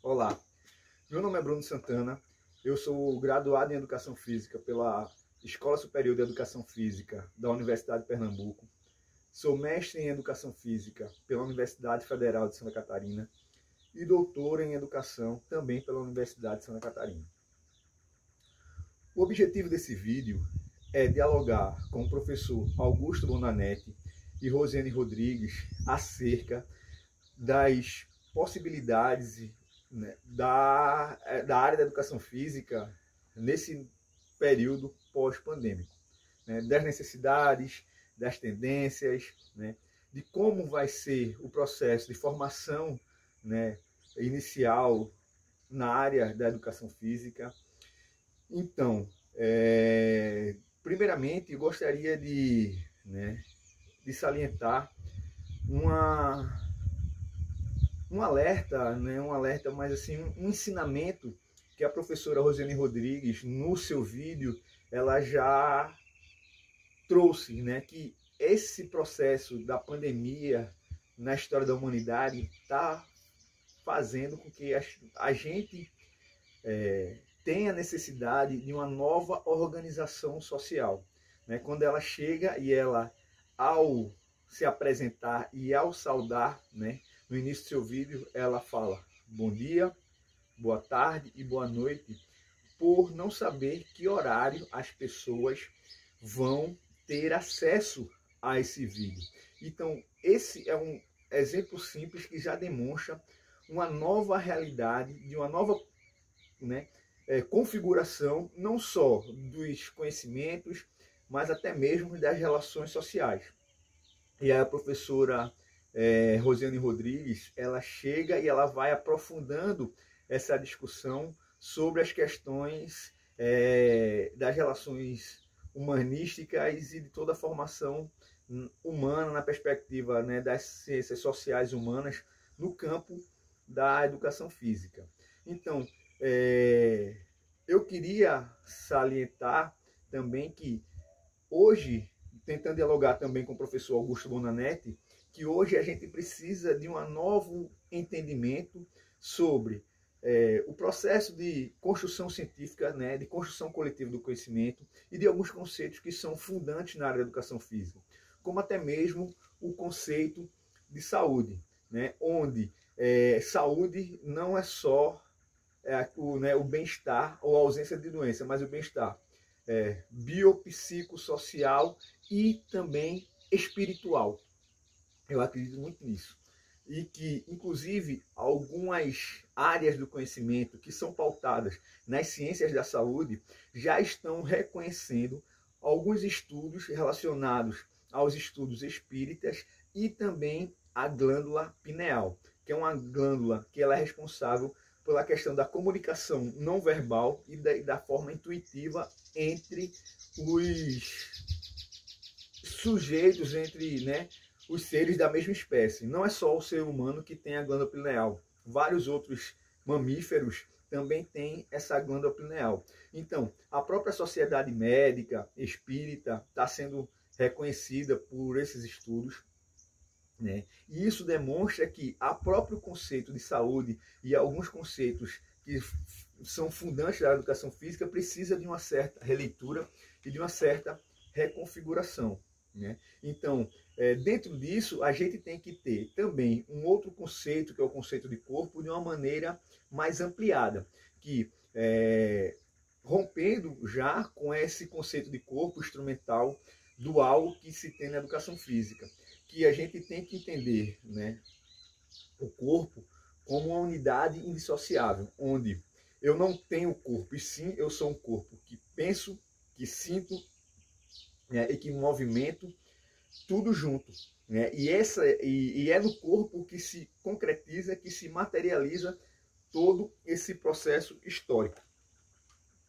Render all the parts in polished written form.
Olá, meu nome é Bruno Santana, eu sou graduado em Educação Física pela Escola Superior de Educação Física da Universidade de Pernambuco, sou mestre em Educação Física pela Universidade Federal de Santa Catarina e doutor em Educação também pela Universidade de Santa Catarina. O objetivo desse vídeo é dialogar com o professor Augusto Bonanetti e Rosiane Rodrigues acerca das possibilidades, né, da área da educação física nesse período pós-pandêmico, né, das necessidades, das tendências, né, de como vai ser o processo de formação, né, inicial na área da educação física. Então, primeiramente, eu gostaria de salientar um alerta, né, mas assim, um ensinamento que a professora Rosiane Rodrigues, no seu vídeo, ela já trouxe, né, que esse processo da pandemia na história da humanidade está fazendo com que a gente tenha necessidade de uma nova organização social. Né? Quando ela chega e ela, ao se apresentar e ao saudar, né, no início do seu vídeo, ela fala bom dia, boa tarde e boa noite, por não saber que horário as pessoas vão ter acesso a esse vídeo. Então, esse é um exemplo simples que já demonstra uma nova realidade, de uma nova, né, configuração, não só dos conhecimentos, mas até mesmo das relações sociais. E a professora Rosiane Rodrigues, ela chega e ela vai aprofundando essa discussão sobre as questões das relações humanísticas e de toda a formação humana na perspectiva, né, das ciências sociais humanas no campo da educação física. Então, eu queria salientar também que hoje, tentando dialogar também com o professor Augusto Bonanetti, que hoje a gente precisa de um novo entendimento sobre o processo de construção científica, né, de construção coletiva do conhecimento e de alguns conceitos que são fundantes na área da educação física, como até mesmo o conceito de saúde, né, onde saúde não é só o bem-estar ou a ausência de doença, mas o bem-estar biopsicossocial e também espiritual. Eu acredito muito nisso. E que, inclusive, algumas áreas do conhecimento que são pautadas nas ciências da saúde já estão reconhecendo alguns estudos relacionados aos estudos espíritas e também a glândula pineal, que é uma glândula que ela é responsável pela questão da comunicação não verbal e da forma intuitiva entre os sujeitos, entre, né, os seres da mesma espécie. Não é só o ser humano que tem a glândula pineal. Vários outros mamíferos também têm essa glândula pineal. Então, a própria sociedade médica espírita está sendo reconhecida por esses estudos, né? E isso demonstra que o próprio conceito de saúde e alguns conceitos que são fundantes da educação física precisa de uma certa releitura e de uma certa reconfiguração, né? Então, dentro disso, a gente tem que ter também um outro conceito, que é o conceito de corpo, de uma maneira mais ampliada, que rompendo já com esse conceito de corpo instrumental dual que se tem na educação física, que a gente tem que entender, né, o corpo como uma unidade indissociável, onde eu não tenho corpo, e sim eu sou um corpo que penso, que sinto, né, e que movimento, tudo junto. Né? E é no corpo que se concretiza, que se materializa todo esse processo histórico.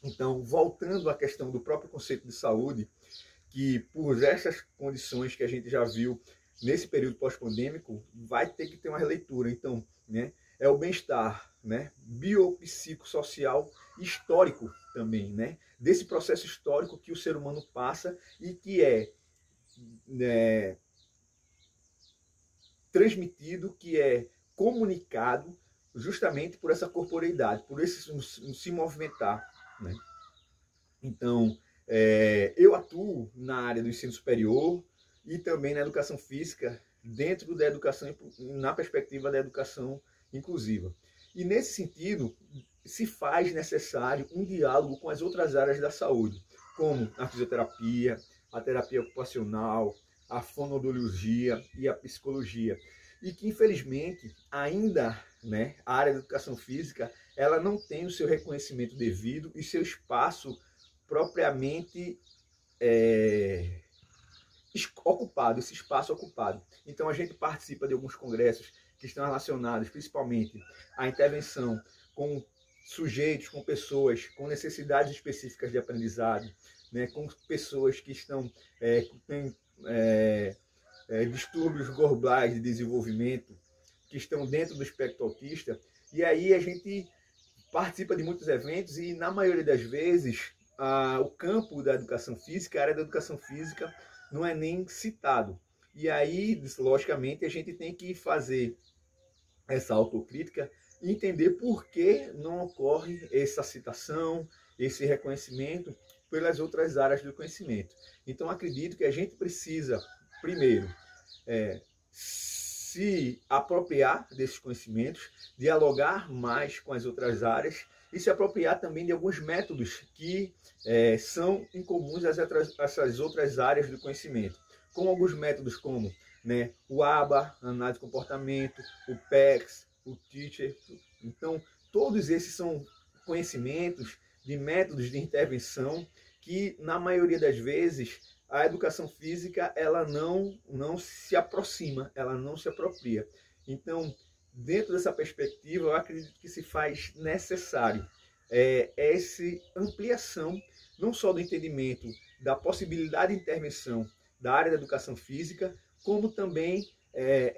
Então, voltando à questão do próprio conceito de saúde, que por essas condições que a gente já viu nesse período pós-pandêmico, vai ter que ter uma releitura. Então, né, é o bem-estar, né, biopsicossocial histórico também, né, desse processo histórico que o ser humano passa e que transmitido, que é comunicado justamente por essa corporeidade, por esse se movimentar, né? Então, eu atuo na área do ensino superior e também na educação física, dentro da educação, na perspectiva da educação inclusiva. E nesse sentido, se faz necessário um diálogo com as outras áreas da saúde, como a fisioterapia, a terapia ocupacional, a fonoaudiologia e a psicologia. E que, infelizmente, ainda, né, a área da educação física, ela não tem o seu reconhecimento devido e seu espaço propriamente ocupado, esse espaço ocupado. Então a gente participa de alguns congressos que estão relacionados principalmente à intervenção com sujeitos, com pessoas com necessidades específicas de aprendizado, né, com pessoas que têm distúrbios globais de desenvolvimento, que estão dentro do espectro autista, e aí a gente participa de muitos eventos e, na maioria das vezes, o campo da educação física, a área da educação física, não é nem citado. E aí, logicamente, a gente tem que fazer essa autocrítica e entender por que não ocorre essa citação, esse reconhecimento pelas outras áreas do conhecimento. Então, acredito que a gente precisa, primeiro, se apropriar desses conhecimentos, dialogar mais com as outras áreas e se apropriar também de alguns métodos que são incomuns a essas outras áreas do conhecimento, como alguns métodos como, né, o ABA, análise de comportamento, o PECS, o Teacher. Então, todos esses são conhecimentos de métodos de intervenção que, na maioria das vezes, a educação física ela não se aproxima, ela não se apropria. Então, dentro dessa perspectiva, eu acredito que se faz necessário essa ampliação, não só do entendimento da possibilidade de intervenção da área da educação física, como também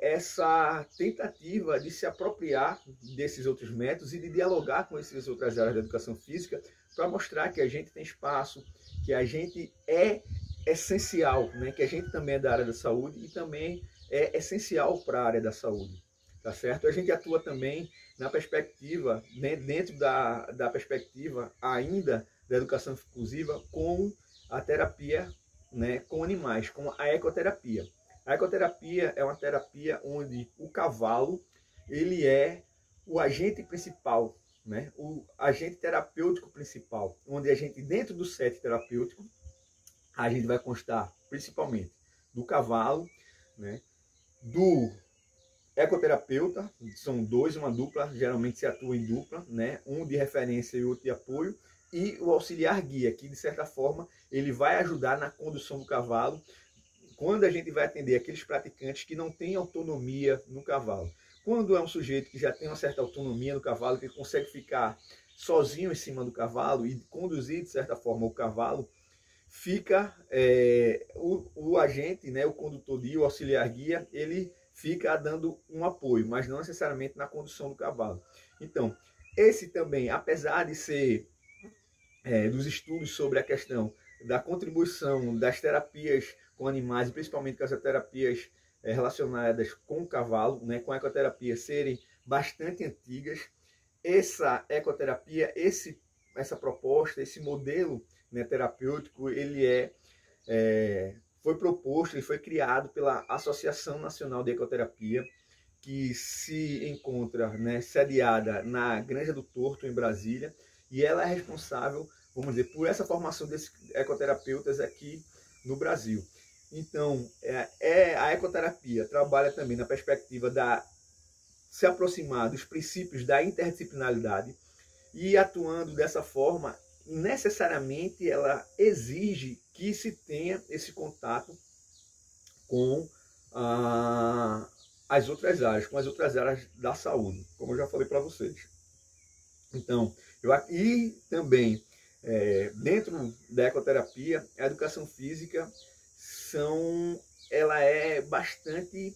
essa tentativa de se apropriar desses outros métodos e de dialogar com essas outras áreas da educação física para mostrar que a gente tem espaço, que a gente é essencial, né? Que a gente também é da área da saúde e também é essencial para a área da saúde, tá certo? A gente atua também na perspectiva, né, dentro da perspectiva ainda da educação inclusiva, com a terapia, né, com animais, com a ecoterapia. A ecoterapia é uma terapia onde o cavalo ele é o agente principal, né, o agente terapêutico principal, onde a gente, dentro do set terapêutico, a gente vai constar principalmente do cavalo, né, do ecoterapeuta, são dois, uma dupla, geralmente se atua em dupla, né, um de referência e outro de apoio, e o auxiliar guia, que de certa forma ele vai ajudar na condução do cavalo, quando a gente vai atender aqueles praticantes que não têm autonomia no cavalo. Quando é um sujeito que já tem uma certa autonomia no cavalo, que consegue ficar sozinho em cima do cavalo e conduzir de certa forma o cavalo, fica o agente, né, o condutor guia, o auxiliar guia, ele fica dando um apoio, mas não necessariamente na condução do cavalo. Então, esse também, apesar de ser dos estudos sobre a questão da contribuição das terapias com animais, principalmente com as terapias relacionadas com o cavalo, né, com a ecoterapia, serem bastante antigas, essa ecoterapia, essa proposta, esse modelo, né, terapêutico, ele foi proposto e foi criado pela Associação Nacional de Ecoterapia, que se encontra, né, sediada na Granja do Torto, em Brasília, e ela é responsável, vamos dizer, por essa formação desses ecoterapeutas aqui no Brasil. Então, a ecoterapia trabalha também na perspectiva da se aproximar dos princípios da interdisciplinaridade e, atuando dessa forma, necessariamente ela exige que se tenha esse contato com as outras áreas, com as outras áreas da saúde, como eu já falei para vocês. Então, e também, dentro da ecoterapia, a educação física ela é bastante,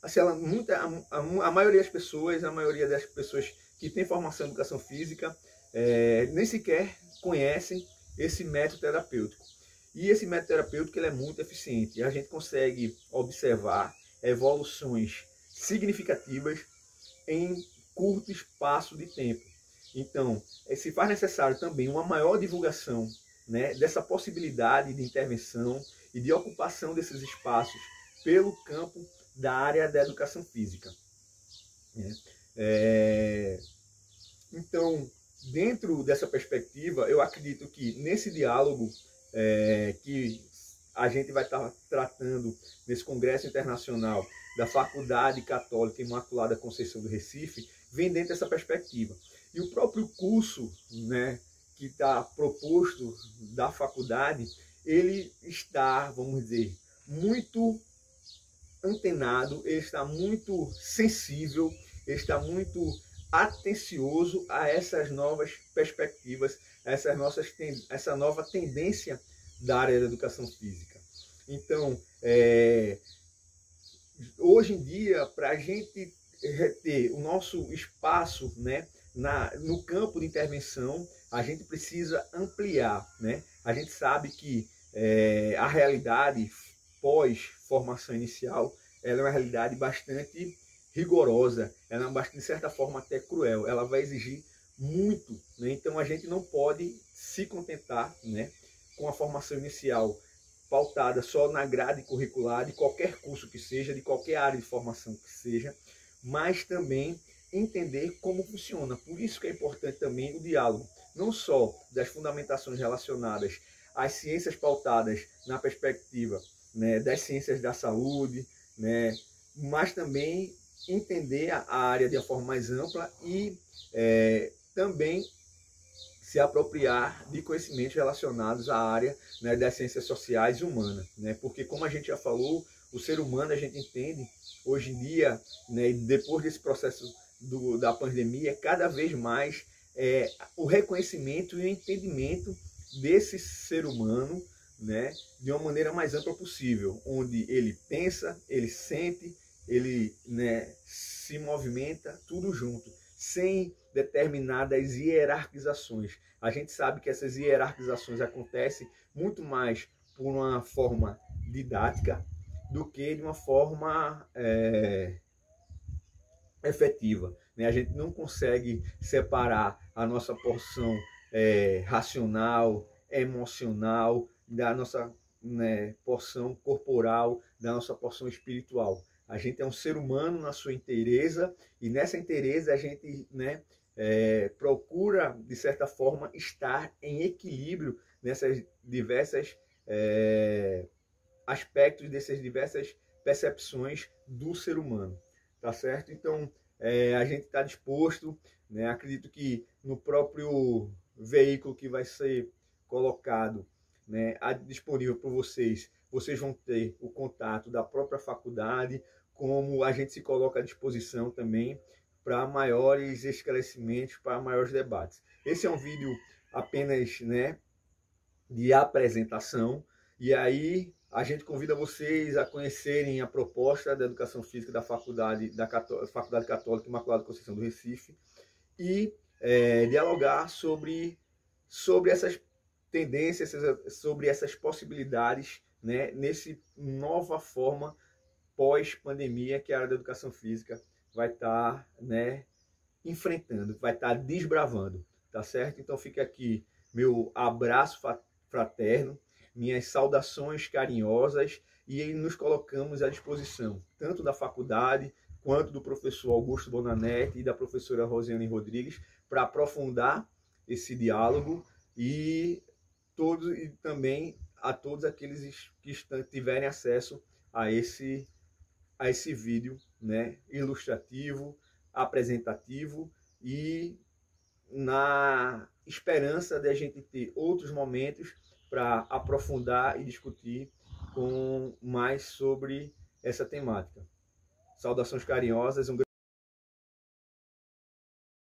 assim, a maioria das pessoas que tem formação em educação física nem sequer conhecem esse método terapêutico. E esse método terapêutico ele é muito eficiente. A gente consegue observar evoluções significativas em curto espaço de tempo. Então, se faz necessário também uma maior divulgação, né, dessa possibilidade de intervenção e de ocupação desses espaços pelo campo da área da educação física. Então, dentro dessa perspectiva, eu acredito que nesse diálogo que a gente vai estar tratando nesse Congresso Internacional da Faculdade Católica Imaculada Conceição do Recife, vem dentro dessa perspectiva. E o próprio curso, né, que está proposto da faculdade, ele está, vamos dizer, muito antenado, ele está muito sensível, ele está muito atencioso a essas novas perspectivas, a essa nova tendência da área da educação física. Então, hoje em dia, para a gente ter o nosso espaço, né, no campo de intervenção, a gente precisa ampliar, né? A gente sabe que a realidade pós-formação inicial, ela é uma realidade bastante rigorosa, ela é, de certa forma, até cruel, ela vai exigir muito, né? Então a gente não pode se contentar, né, com a formação inicial pautada só na grade curricular de qualquer curso que seja, de qualquer área de formação que seja, mas também entender como funciona. Por isso que é importante também o diálogo, não só das fundamentações relacionadas às ciências pautadas na perspectiva, né, das ciências da saúde, né, mas também entender a área de uma forma mais ampla e também se apropriar de conhecimentos relacionados à área, né, das ciências sociais e humanas, né? Porque, como a gente já falou, o ser humano, a gente entende hoje em dia, né, depois desse processo da pandemia, cada vez mais o reconhecimento e o entendimento desse ser humano, né, de uma maneira mais ampla possível, onde ele pensa, ele sente, ele, né, se movimenta, tudo junto, sem determinadas hierarquizações. A gente sabe que essas hierarquizações acontecem muito mais por uma forma didática do que de uma forma efetiva, né? A gente não consegue separar a nossa porção racional, emocional, da nossa, né, porção corporal, da nossa porção espiritual. A gente é um ser humano na sua inteireza, e nessa inteireza a gente, né, procura, de certa forma, estar em equilíbrio nessas diversas aspectos, dessas diversas percepções do ser humano, tá certo? Então, a gente está disposto, né? Acredito que no próprio veículo que vai ser colocado, né, disponível para vocês, vocês vão ter o contato da própria faculdade, como a gente se coloca à disposição também para maiores esclarecimentos, para maiores debates. Esse é um vídeo apenas, né, de apresentação, e aí a gente convida vocês a conhecerem a proposta da educação física da Faculdade Católica Imaculada Conceição do Recife e dialogar sobre essas tendências, sobre essas possibilidades, né, nesse nova forma pós-pandemia que a área da educação física vai estar, né, enfrentando, vai estar desbravando, tá certo? Então fica aqui meu abraço fraterno, minhas saudações carinhosas, e aí nos colocamos à disposição, tanto da faculdade, quanto do professor Augusto Bonanetti e da professora Rosiane Rodrigues, para aprofundar esse diálogo e também a todos aqueles que tiverem acesso a esse vídeo, né, ilustrativo, apresentativo, e na esperança de a gente ter outros momentos para aprofundar e discutir mais sobre essa temática. Saudações carinhosas,